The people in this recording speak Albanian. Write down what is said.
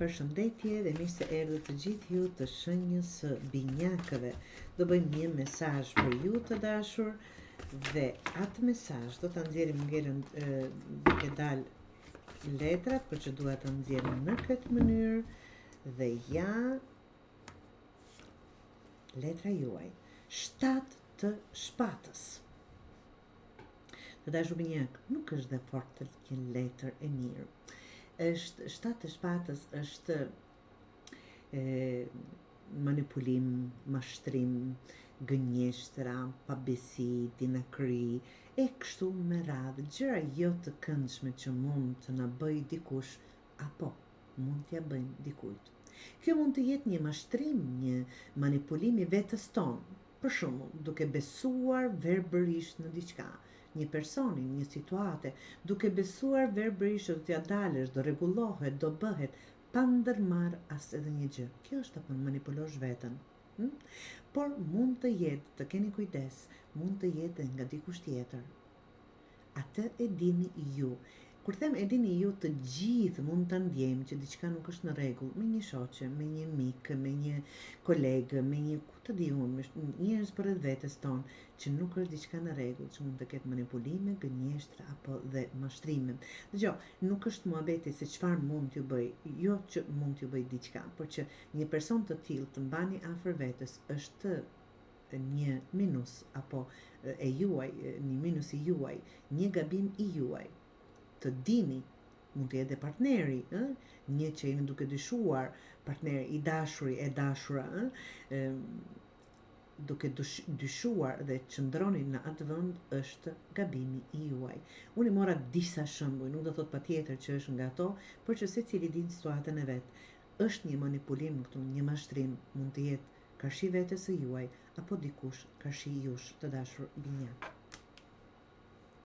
Përshëndetje dhe mirë se erdhët të gjithë ju të shenjës së binjakëve. Do bëjmë një mesazh për ju të dashur dhe atë mesazh do ta nxjerrim ngerën duke dalë letrat, por që dua ta nxjerrim në këtë mënyrë dhe ja letra juaj. 7 të shpatës. Të dashur binjak, nuk është dhe fort të një letër e mirë. Është 7 të shpatës është manipulim, mashtrim, gënjeshtra, pabesi, dinakëri, e kështu me radhë, gjëra jo të këndshme që mund të na bëj dikush apo mund t'ja bëjmë dikujt. Kjo mund të jetë një mashtrim, një manipulim i vetes tonë, për shembull, duke besuar verbërisht në diçka, një personi, një situate, duke besuar verbërisht do t'ja dalësh, do rregullohet, do bëhet, pa ndërmarr as edhe një gjë. Kjo është apo manipulosh veten. Por mund të jetë, të keni kujdes, mund të jetë nga dikush tjetër. Atë e dini ju. Kur them e dini ju, të gjithë mund ta ndjejmë që diçka nuk është në rregull me një shoqe, me një mik, me një kolegë, me një ku të di unë, me njerëz përreth vetes tonë, që nuk është diçka në rregull, që mund të ketë manipulime, gënjeshtra apo dhe mashtrime. Dgjoj, nuk është muhabeti se çfarë mund t'ju bëj, jo që mund t'ju bëj diçka, por që një person të tillë të mbani afër vetes është një minus apo e juaj, një minus i juaj, një gabim i juaj. Të dini, mund të jetë partneri, një që jeni duke dyshuar, partneri i dashuri, e dashura, duke dyshuar dhe qëndroni në atë vend është gabimi i juaj. Unë i mora disa shembuj, nuk do thot patjetër që është nga ato, por që secili din situatën e vet. Është një manipulim këtu, një mashtrim, mund të jetë karshi vetes së juaj apo dikush karshi jush, të dashur binjak.